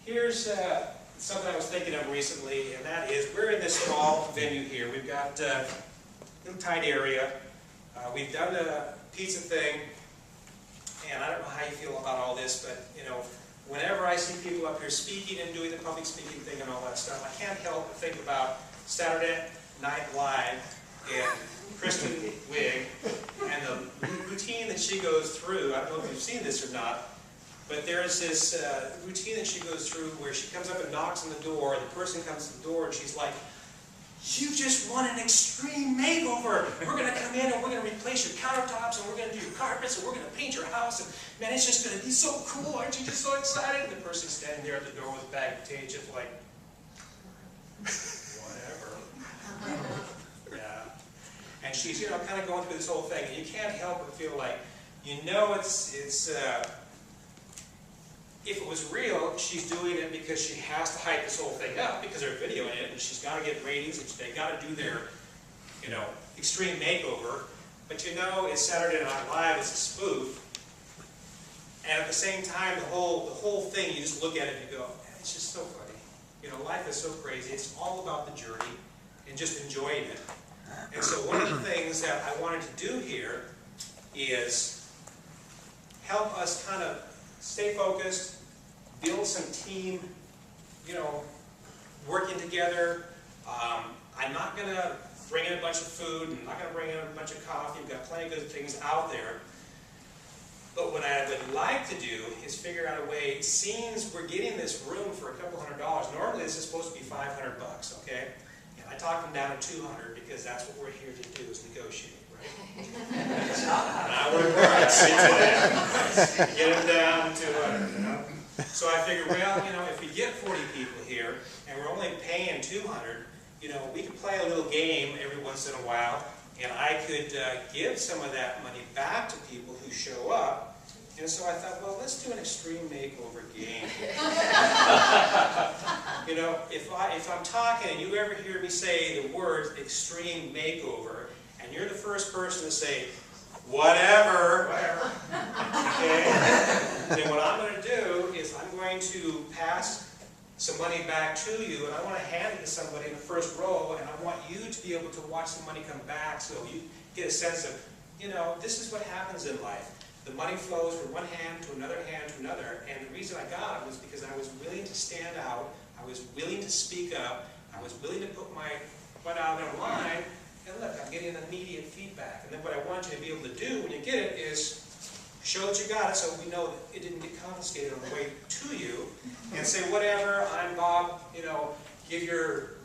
Here's something I was thinking of recently, and that is we're in this small venue here. We've got a little tight area. We've done a pizza thing, and I don't know how you feel about all this, but you know, whenever I see people up here speaking and doing the public speaking thing and all that stuff, I can't help but think about Saturday Night Live and Kristen Wiig and the routine that she goes through. I don't know if you've seen this or not, but there's this routine that she goes through where she comes up and knocks on the door, and the person comes to the door and she's like, "You just won an extreme makeover. We're going to come in and we're going to replace your countertops and we're going to do your carpets and we're going to paint your house. And man, it's just going to be so cool. Aren't you just so excited?" And the person's standing there at the door with a bag of potatoes just like, whatever. Yeah. And she's, you know, kind of going through this whole thing. And you can't help but feel like, you know, if it was real, she's doing it because she has to hype this whole thing up because they're videoing it and she's got to get ratings and they got to do their, you know, extreme makeover. But you know, it's Saturday Night Live, it's a spoof. And at the same time, the whole thing, you just look at it and you go, it's just so funny. You know, life is so crazy. It's all about the journey and just enjoying it. And so one of the things that I wanted to do here is help us kind of stay focused, build some team, you know, working together. I'm not going to bring in a bunch of food, and I'm not going to bring in a bunch of coffee. We've got plenty of good things out there. But what I would like to do is figure out a way, since we're getting this room for a couple $100, normally this is supposed to be $500, okay? And I talked them down to $200 because that's what we're here to do, is negotiate. And I work hard to get them down to, you know. So I figured, well, you know, if we get 40 people here and we're only paying $200, you know, we could play a little game every once in a while, and I could give some of that money back to people who show up. And so I thought, well, let's do an extreme makeover game. You know, if I'm talking and you ever hear me say the words extreme makeover, and you're the first person to say, whatever, okay, then what I'm going to do is I'm going to pass some money back to you, and I want to hand it to somebody in the first row, and I want you to be able to watch the money come back so you get a sense of, you know, this is what happens in life. The money flows from one hand to another hand to another, and the reason I got it was because I was willing to stand out, I was willing to speak up, I was willing to put my foot out on the line. And look, I'm getting immediate feedback. And then what I want you to be able to do when you get it is show that you got it so we know that it didn't get confiscated on the way to you. And say, whatever, I'm Bob, you know, give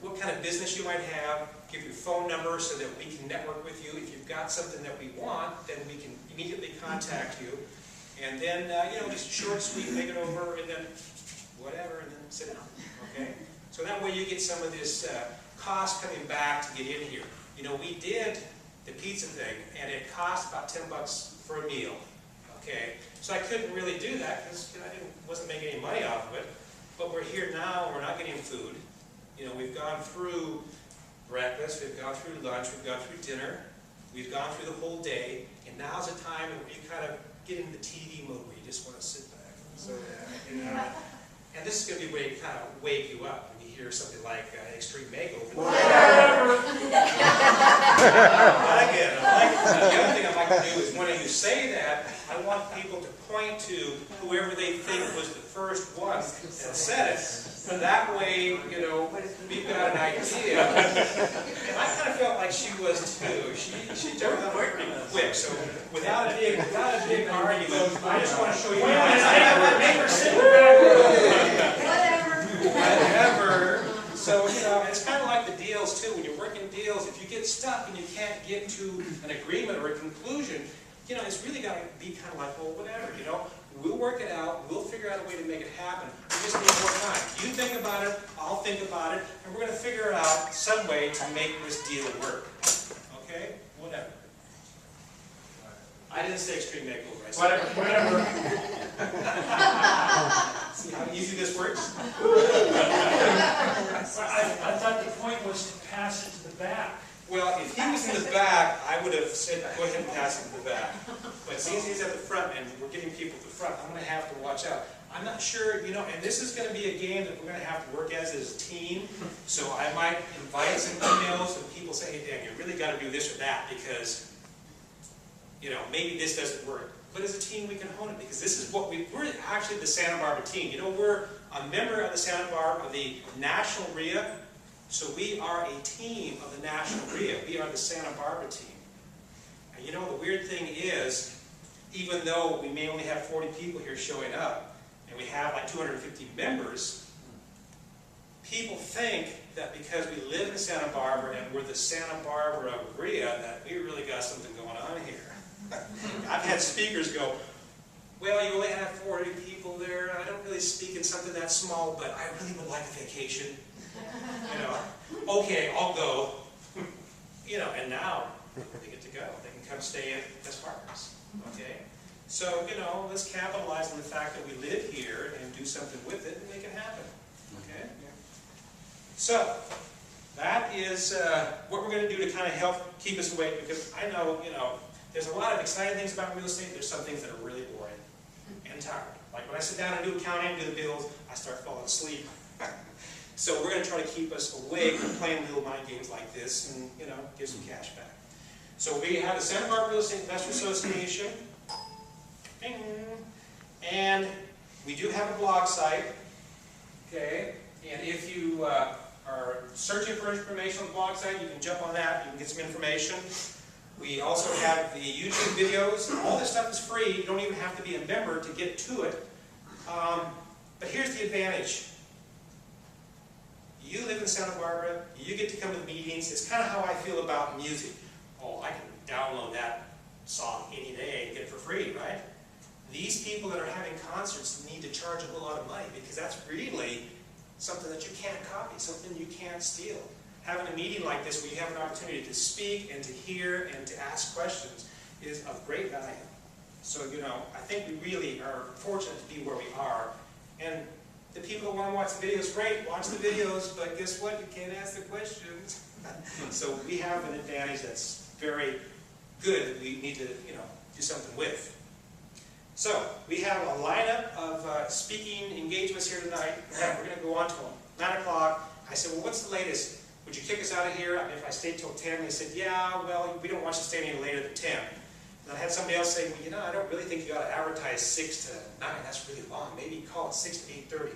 what kind of business you might have, give your phone number so that we can network with you. If you've got something that we want, then we can immediately contact you. And then, you know, just short, sweet, make it over, and then whatever, and then sit down. Okay? So that way you get some of this cost coming back to get in here. You know, we did the pizza thing, and it cost about $10 for a meal. Okay, so I couldn't really do that because I wasn't making any money off of it. But we're here now, and we're not getting food. You know, we've gone through breakfast, we've gone through lunch, we've gone through dinner, we've gone through the whole day, and now's the time where you kind of get into the TV mode where you just want to sit back. So, you know, and this is going to be a way to kind of wake you up. Hear something like extreme makeover. Whatever. I like it. The other thing I'd like to do is when you say that, I want people to point to whoever they think was the first one that said it. And that way, you know, we've got an idea. And I kind of felt like she was too. She jumped on it pretty quick. So without a big argument, I just want to show you. Whatever. So, you know, it's kind of like the deals too. When you're working deals, if you get stuck and you can't get to an agreement or a conclusion, you know, it's really got to be kind of like, well, whatever, you know. We'll work it out. We'll figure out a way to make it happen. We just need more time. You think about it, I'll think about it, and we're going to figure out some way to make this deal work. Okay? Whatever. I didn't say extreme makeover. I said whatever. See how easy this works? I thought the point was to pass it to the back. Well, if he was in the back, I would have said, go ahead and pass him to the back. But since he's at the front and we're getting people to the front, I'm going to have to watch out. I'm not sure, you know, and this is going to be a game that we're going to have to work as a team. So I might invite some emails and people say, hey, Dan, you really got to do this or that because, you know, maybe this doesn't work. But as a team, we can hone it because this is what we're actually the Santa Barbara team. You know, we're a member of the Santa Barbara, of the National REIA. So we are a team of the National REIA. We are the Santa Barbara team. And you know, the weird thing is, even though we may only have 40 people here showing up, and we have like 250 members, people think that because we live in Santa Barbara and we're the Santa Barbara REIA, that we really got something going on here. I've had speakers go, well, you only have 40 people there, I don't really speak in something that small, but I really would like a vacation. You know, okay, I'll go. You know, and now they get to go. They can come stay as partners. Okay? So, you know, let's capitalize on the fact that we live here and do something with it and make it happen. Okay? So, that is what we're going to do to kind of help keep us awake, because I know, you know, there's a lot of exciting things about real estate. There's some things that are really boring and tired. Like when I sit down and do accounting, do the bills, I start falling asleep. So we're going to try to keep us awake and playing little mind games like this and, you know, give some cash back. So we have the Santa Barbara Real Estate Investor Association. Ding. And we do have a blog site. Okay? And if you are searching for information on the blog site, you can jump on that. You can get some information. We also have the YouTube videos. All this stuff is free. You don't even have to be a member to get to it. But here's the advantage. You live in Santa Barbara. You get to come to the meetings. It's kind of how I feel about music. Oh, I can download that song any day and get it for free, right? These people that are having concerts need to charge a whole lot of money because that's really something that you can't copy, something you can't steal. Having a meeting like this where you have an opportunity to speak and to hear and to ask questions is of great value. So, you know, I think we really are fortunate to be where we are. And the people that want to watch the videos, great, watch the videos, but guess what? You can't ask the questions. So we have an advantage that's very good that we need to, you know, do something with. So we have a lineup of speaking engagements here tonight. We're going to go on to them. 9 o'clock. I said, well, what's the latest? Would you kick us out of here if I stayed till 10? They said, yeah, well, we don't want you to stay any later than 10. And I had somebody else say, well, you know, I don't really think you got to advertise 6 to 9. That's really long. Maybe call it 6 to 8:30.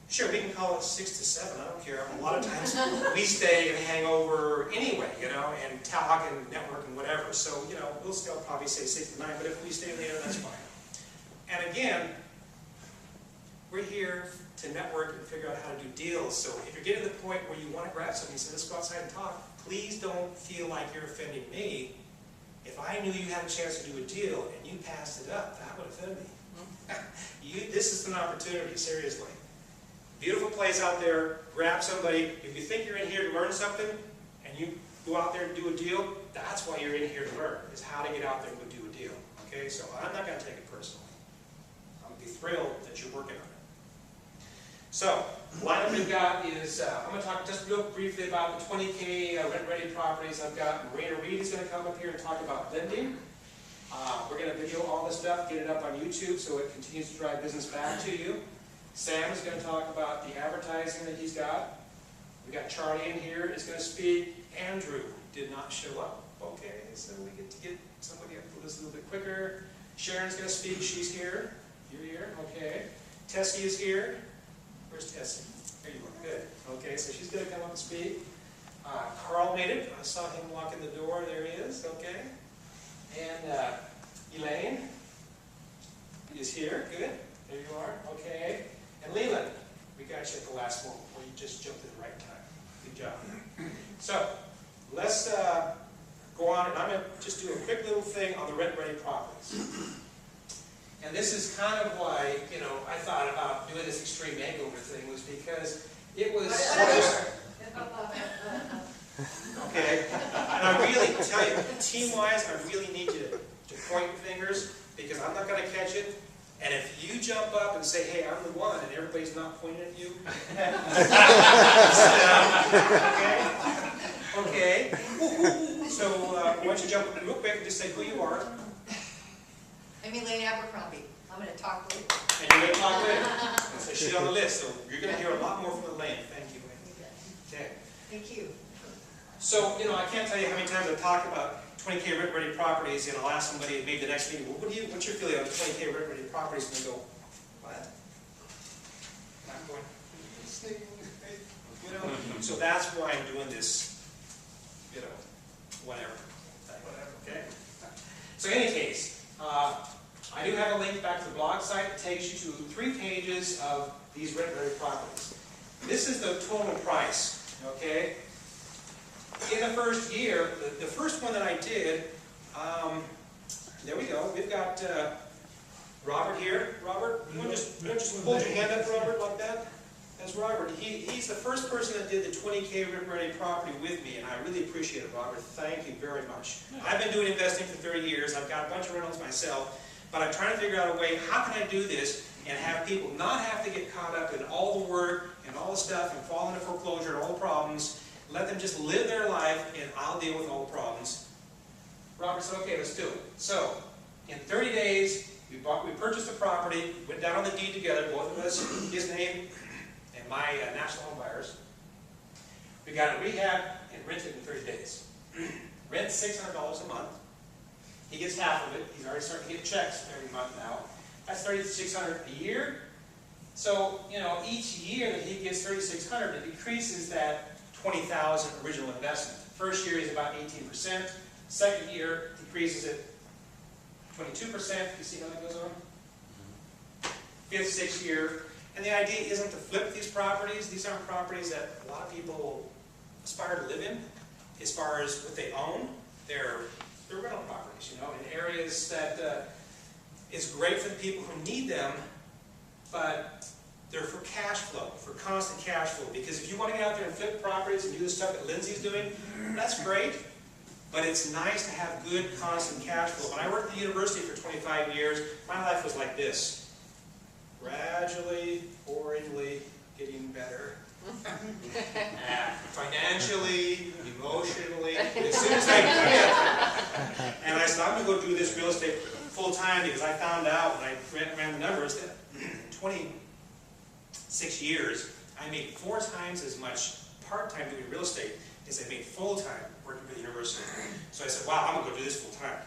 Sure, we can call it 6 to 7. I don't care. A lot of times we stay and hang over anyway, you know, and talk and network and whatever. So, you know, we'll still probably say 6 to 9, but if we stay later, that's fine. And again, we're here to network and figure out how to do deals. So if you're getting to the point where you want to grab something and say, let's go outside and talk, please don't feel like you're offending me. If I knew you had a chance to do a deal and you passed it up, that would offend me. This is an opportunity, seriously. Beautiful place out there. Grab somebody. If you think you're in here to learn something and you go out there and do a deal, that's why you're in here to learn, is how to get out there and go do a deal. Okay, so I'm not going to take it personally. I'm going to be thrilled that you're working on it. So, the lineup we've got is, I'm going to talk just real briefly about the 20K rent-ready properties. I've got Marina Reed is going to come up here and talk about lending. We're going to video all this stuff, get it up on YouTube so it continues to drive business back to you. Sam is going to talk about the advertising that he's got. We got Charlie in here is going to speak. Andrew did not show up. Okay, so we get to get somebody up for this a little bit quicker. Sharon's going to speak. She's here. You're here. Okay. Tessie is here. Where's Tessie? There you are. Good. Okay, so she's going to come up and speak. Carl made it. I saw him walk in the door. There he is. Okay. And Elaine is here. Good. There you are. Okay. And Leland, we got you at the last moment where you just jumped at the right time. Good job. So, let's go on, and I'm going to just do a quick little thing on the rent-ready properties. And this is kind of why, you know, I thought about doing this extreme makeover thing, was because it was okay. And I really tell you, team-wise, I really need you to point your fingers, because I'm not going to catch it. And if you jump up and say, hey, I'm the one, and everybody's not pointing at you, okay? So why don't you jump up real quick and just say who you are. I'm Elaine Abercrombie. I'm gonna talk later. And you're going to talk later. So she's on the list, so you're going to hear a lot more from Elaine. Thank you, Elaine. Okay. Thank you. So, I can't tell you how many times I've talked about 20K rent-ready properties, and I'll ask somebody maybe the next meeting, well, what's your feeling on 20K rent-ready properties? And they go, what? And I'm going, so that's why I'm doing this, whatever. Okay? So in any case, I do have a link back to the blog site that takes you to 3 pages of these rent-ready properties. This is the total price, okay? In the first year, the first one that I did, there we go. We've got Robert here. Robert, you want to just hold your hand up, Robert, like that? That's Robert. He's the first person that did the 20K rent-ready property with me, and I really appreciate it, Robert. Thank you very much. I've been doing investing for 30 years. I've got a bunch of rentals myself, but I'm trying to figure out a way, how can I do this and have people not have to get caught up in all the work and all the stuff and fall into foreclosure and all the problems. Let them just live their life, and I'll deal with all the problems. Robert said, okay, let's do it. So, in 30 days, we purchased the property, went down on the deed together, both of us, his name and my national home buyers. We got it rehabbed and rented in 30 days. Rent $600 a month. He gets half of it. He's already starting to get checks every month now. That's $3,600 a year. So, each year that he gets $3,600, it decreases that $20,000 original investment. First year is about 18%. Second year decreases it 22%. You see how that goes on? Fifth, sixth year. And the idea isn't to flip these properties. These aren't properties that a lot of people aspire to live in. As far as what they own, they're rental properties, in areas that is great for the people who need them, but they're for cash flow, for constant cash flow. Because if you want to get out there and flip properties and do the stuff that Lindsay's doing, that's great. But it's nice to have good, constant cash flow. When I worked at the university for 25 years, my life was like this. Gradually, boringly, getting better. Financially, emotionally. As soon as I quit, and I said, I'm going to go do this real estate full time, because I found out when I ran the numbers that 26 years, I made 4 times as much part-time doing real estate as I made full-time working for the university. So I said, wow, I'm going to go do this full-time.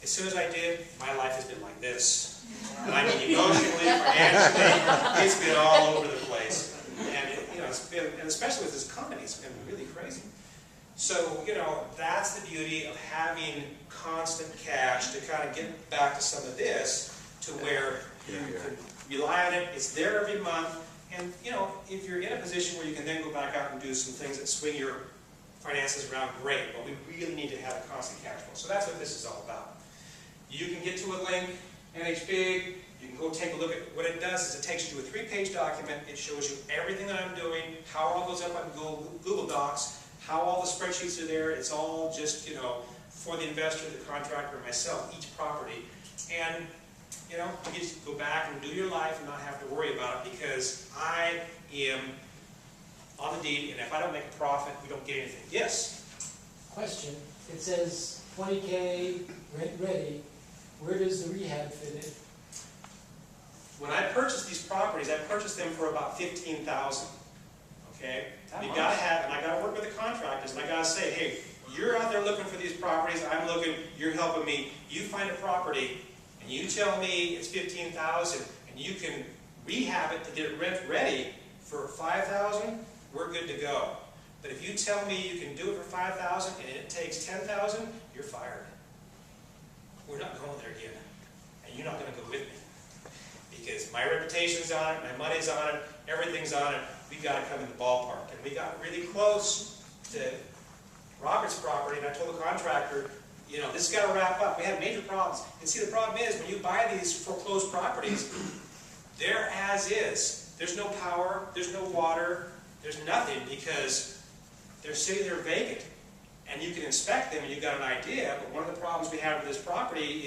As soon as I did, my life has been like this. And I mean, emotionally, financially, it's been all over the place. And it's been, and especially with this company, it's been really crazy. So, that's the beauty of having constant cash to kind of get back to some of this, to where you can rely on it. It's there every month. And, if you're in a position where you can then go back out and do some things that swing your finances around, great. But we really need to have a constant cash flow. So that's what this is all about. You can get to a link, NHBig. You can go take a look at what it does. Is it takes you to a 3-page document. It shows you everything that I'm doing, how it all goes up on Google Docs, how all the spreadsheets are there. It's all just, for the investor, the contractor, myself, each property. And, you just go back and do your life and not have to worry about it, because I am on the deed, and if I don't make a profit, we don't get anything. Yes? Question. It says 20K rent ready. Where does the rehab fit in? When I purchased these properties, I purchased them for about $15,000. Okay? You gotta have, and I gotta work with the contractors, and I gotta say, hey, you're out there looking for these properties, I'm looking, you're helping me. You find a property, and you tell me it's $15,000, and you can rehab it to get it rent ready for $5,000, we're good to go. But if you tell me you can do it for $5,000 and it takes $10,000, you're fired. We're not going there again, and you're not going to go with me, because my reputation's on it, my money's on it, everything's on it. We got to come in the ballpark, and we got really close to Robert's property, and I told the contractor, this has got to wrap up. We had major problems. And see, the problem is, when you buy these foreclosed properties, they're as is. There's no power, there's no water, there's nothing, because they're sitting there vacant. And you can inspect them and you've got an idea, but one of the problems we have with this property is